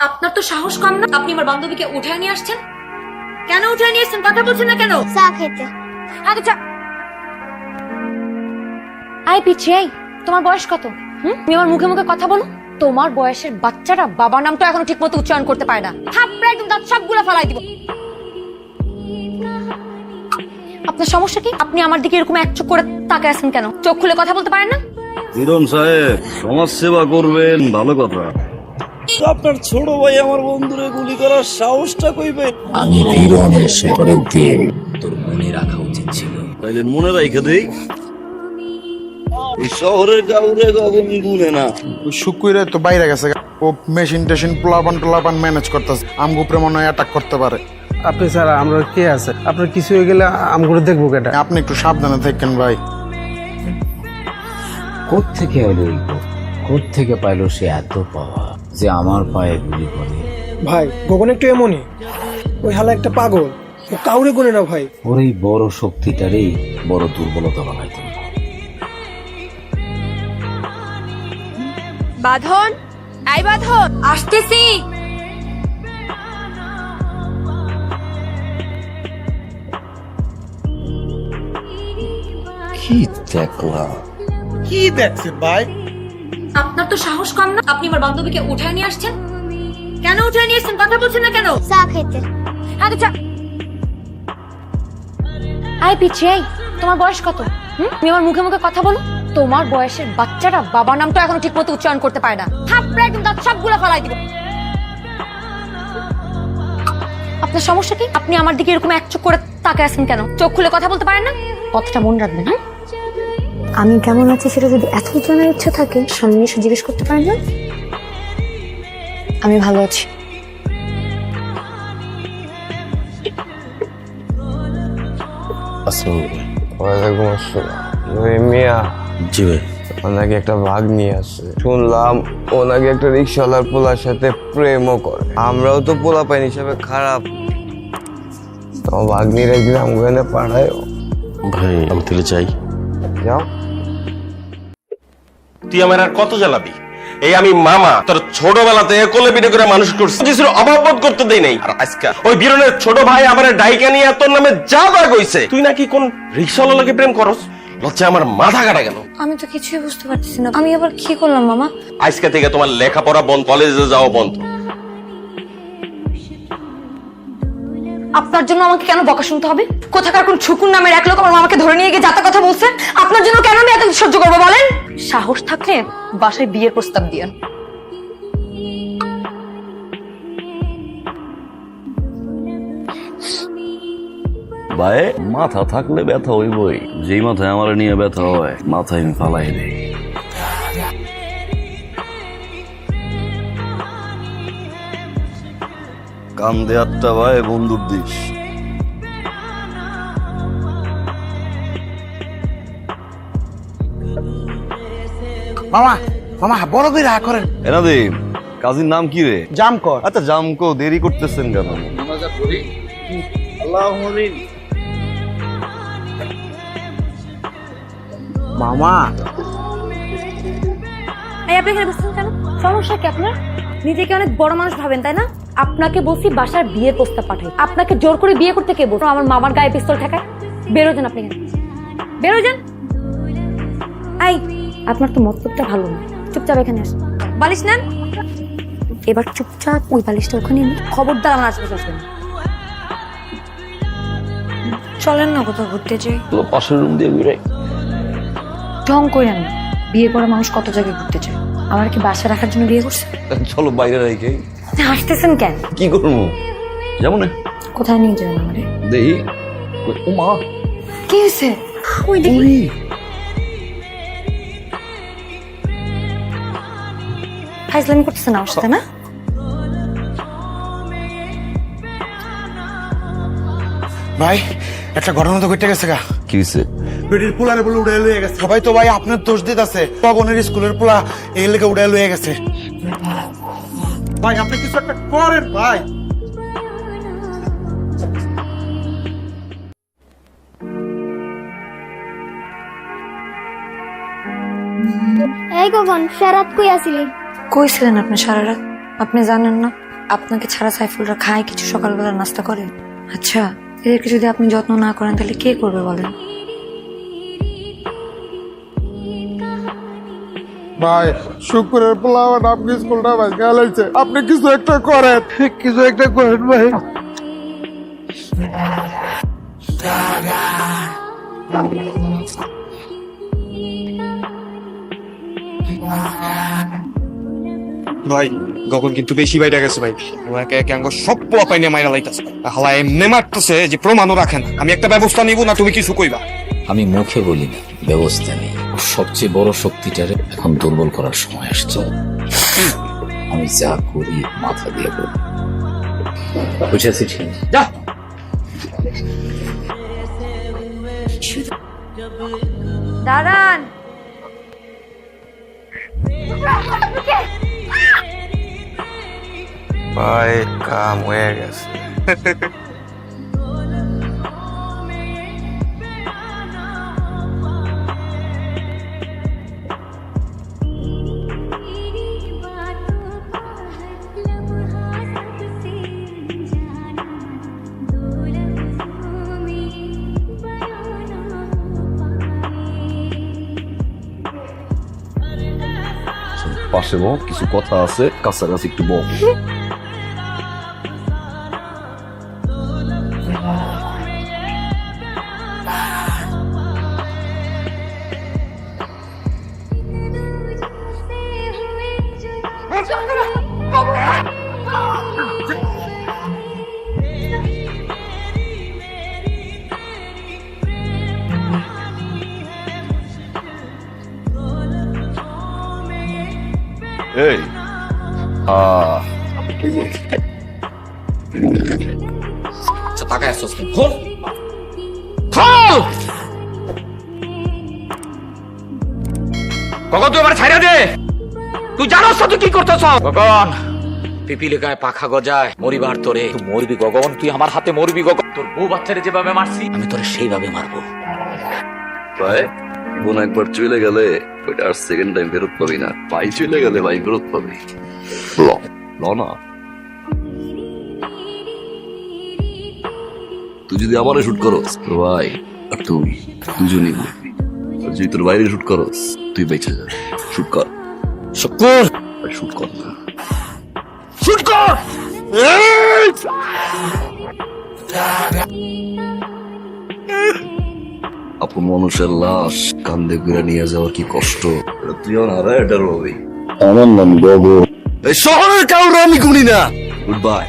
আপনার তো সাহস কম না? আপনি আমার বান্ধবীকে উঠায় নিয়ে আসছেন। কেন উঠায় নিয়ে আসছেন? কথা বলছেন না কেন? চা খেতে। আচ্ছা আই পিচ্ছি, এই তোমার বয়স কত? তুমি আমার মুখে মুখে কথা বলো। তোমার বয়সের বাচ্চারা বাবার নামটা এখনো ঠিক মতো উচ্চারণ করতে পারে না। থাপড়ে একদম দাঁত সবগুলো ফালাই দিব। আপনার সমস্যা কি? আপনি আমার দিকে এরকম এক চোখ করে তাকায় আছেন কেন? চোখ খুলে কথা বলতে পারেন না? হিরণ সাহেব, সমাজ সেবা করবেন, ভালো কথা। আপনার ছোট ভাই আমার বন্ধুরে গুলি করার সাহসটা কইবে? আমি হিরণের শেখরের দিন তোর মনে রাখা উচিত ছিল। তাইলে মনে রাখে দেই, এই শহরের কাউরে কখনই গুনে না। শুকুরে তো বাইরে গেছে, ও মেশিন টেশিন পোলাপান ম্যানেজ করতেছে, আমগো উপরে মনে হয় অ্যাটাক করতে পারে। আপনি স্যার আমরা কে আছে? আপনার কিছু হয়ে গেলে আমগুলো দেখবো কেটা? আপনি একটু সাবধানে থাকেন ভাই। কোত্থেকে এলো এই কোত্থেকে পাইলো সে এত পাওয়া যে আমার পায়ে গুলি করে? ভাই গগন একটু এমনই, ওই হালা একটা পাগল, ও কাউরে গুনে না ভাই। ওর এই বড় শক্তিটারই বড় দুর্বলতা বানাই তুমি। বাঁধন, এই বাঁধন, আসতেছি। কি দেখলাম? কি দেখছেন ভাই? আপনার তো সাহস কম না? আপনি আমার বান্ধবীকে উঠায় নিয়ে আসছেন। কেন উঠায় নিয়ে আসছেন? কথা বলছেন না কেন? চা খেতে। আচ্ছা আই পিচ্ছি, এই তোমার বয়স কত? তুমি আমার মুখে মুখে কথা বলো। তোমার বয়সের বাচ্চারা বাবার নামটা এখনো ঠিক মতো উচ্চারণ করতে পারে না। থাপড়ে একদম দাঁত সবগুলো ফালাই দিব। আপনার সমস্যা কি? আপনি আমার দিকে এরকম এক চোখ করে তাকায় আছেন কেন? চোখ খুলে কথা বলতে পারেন না? কথাটা মনে রাখবেন। হ্যাঁ, আমি কেমন আছি সেটা যদি এত জানার ইচ্ছা থাকে সামনে এসে জিজ্ঞেস করতে পারেন না? আমি ভালো আছি। ওয়ালাইকুম আসসালাম। মিয়া জি ভাই। ও নাকি একটা ভাগ নিয়ে আসছে, শুনলাম ও নাকি একটা রিক্সাওয়ালার পোলার সাথে প্রেমও করে। আমরাও তো পোলা পাইন হিসাবে খারাপ, তোমার ভাগ্নির একদিন আমগানে পাঠায়। ভাই আমি তেলে চাই। যাও। তুই আমার আর কত জ্বালাবি? এই আমি মামা তোর ছোটবেলাতে কোলে পিঠে করে মানুষ করছে, কিছুর অভাব বোধ করতে দেই নাই। আর আজকে ওই বীরনের ছোট ভাই আমার ডাইকা নিয়ে তোর নামে যা তা কইছে। তুই নাকি কোন রিক্সাওয়ালা লাগে প্রেম করস? লজ্জা আমার মাথা কাটা গেল। আমি তো কিছুই বুঝতে পারতেছি না, আমি আবার কি করলাম মামা? আজকে থেকে তোমার লেখাপড়া বন্ধ, কলেজে যাওয়া বন্ধ। আপনার জন্য আমাকে কেন বকা শুনতে হবে? কোথাকার কোন ছুকুর নামের এক লোক আমার মামাকে ধরে নিয়ে গিয়ে যাতা কথা বলছে। আপনার জন্য কেন আমি এত সহ্য করবো বলেন? সাহস থাকলে বাসায় বিয়ের প্রস্তাব দিয়েন। ভাই মাথা থাকলে ব্যথা হইবই, যেই মাথায় আমার নিয়ে ব্যথা হয় মাথায় আমি ফালাই দেই। কান্দে আটটা ভাই, বন্দুক দিস। মামা মামা বড় করে রাগ করেন। এনাদিম, কাজীর নাম কি রে? জামকর। আচ্ছা জামকো, দেরি করতেছেন কেন? মামা এই আপনি এখানে বসছেন কেন? সমস্যা কি আপনার? নিজেকে অনেক বড় মানুষ ভাবেন তাই না? আপনাকে বলছি বাসার বিয়ের প্রস্তাব পাঠাই, আপনাকে জোর করে বিয়ে করতে কে বলছো? আমার মামার গায়ে পিস্তল ঠেকায়। বেরো যান আপনি, বেরো যান। এই আপনার তো মতলবটা ভালো না, চুপচাপ এখানে আসুন। বালিশ নেন, এবার চুপচাপ ওই বালিশটা ওখানে নিন। খবরদার আমার আশেপাশে আসবেন। চলেন না কোথাও ঘুরতে যাই। পাশের রুম দিয়ে ঘুরে ঢং করেন না, বিয়ে করা মানুষ কত জায়গায় ঘুরতে চায়। আমার কি বাসা রাখার জন্য বিয়ে করছে? চলো বাইরে রেখে। আপনি হাসতেছেন কেন? কি করবো? যেমন কোথায় নিয়ে যাবেন আমারে? দেখি। ও মা, কি হয়েছে? ওই দেখি। ফাইজলামি করতেছেন আমার সাথে না? ভাই একটা ঘটনা তো ঘটে গেছে গা। কি হয়েছে? পেটের পোলারে বলে উড়ে লয়ে গেছে। সবাই তো ভাই আপনার দোষ দিতে আছে, পবনের স্কুলের পোলা এই লেগে উড়ে লয়ে গেছে। ভাই আপনি কিছু একটা করেন ভাই। এই গগন সারাত কই আসিলি? কই ছিলেন আপনি সারা রাত? আপনি জানেন না আপনাকে ছাড়া সাইফুলরা খায় কিছু, সকালবেলা নাস্তা করে? আচ্ছা, এদেরকে যদি আপনি যত্ন না করেন তাহলে কে করবে বলেন? ভাই শুক্রের পোলাওয়ান আপনি স্কুলটা ভাই গেলাইছে, আপনি কিছু একটা করেন, কিছু একটা করেন ভাই। ভাই গগন কিন্তু বেশি বাইরে গেছে ভাই, ও একে একে আঙ্গ সব পোলা পাইনে মাইরা লাইতাছে, হালা এমনি মারতেছে যে প্রমাণও রাখে না। আমি একটা ব্যবস্থা নিব না তুমি কিছু কইবা? আমি মুখে বলি না, ব্যবস্থা নেই। ওর সবচেয়ে বড় শক্তিটারে এখন দুর্বল করার সময় আসছে। আমি যা করি মাথা দিয়ে করি, বুঝেছি? ঠিক যা। দাঁড়ান, ভাই কাম হয়ে গেছে। পাশে বউ, কিছু কথা আছে, কাছাকাছি একটু বউ। এই টাকা আসছিস খোল খোল। গগন তুই আমার ছাইরা দে, তুই জানোস তুই কি করতেছ? গগন, পিপিলে গায়ে পাখা গজায়, মরিবার তোরে। তুই মরবি গগন, তুই আমার হাতে মরবি গগন। তোর বউ বাচ্চারে যেভাবে মারছি আমি তোরে সেইভাবে মারবো। ভাই বোন একবার চলে গেলে ওইটা আর সেকেন্ড টাইম ফেরত পাবি না। ভাই চলে গেলে ভাই ফেরত পাবি। না তুই যদি আমারে শুট করস তো ভাই আর তুই দুজনই মরবি। আর যদি তোর বাইরে শুট করস তুই বেঁচে যাবি। শুট কর, শুকুর শুট কর না, শুট কর। আপন মানুষের লাশ কান্দে করে নিয়ে যাওয়া কি কষ্ট, তুই আমার এটার হবি। আমার নাম গগন, এই শহরের কাউরে আমি গুনি না। Good bye.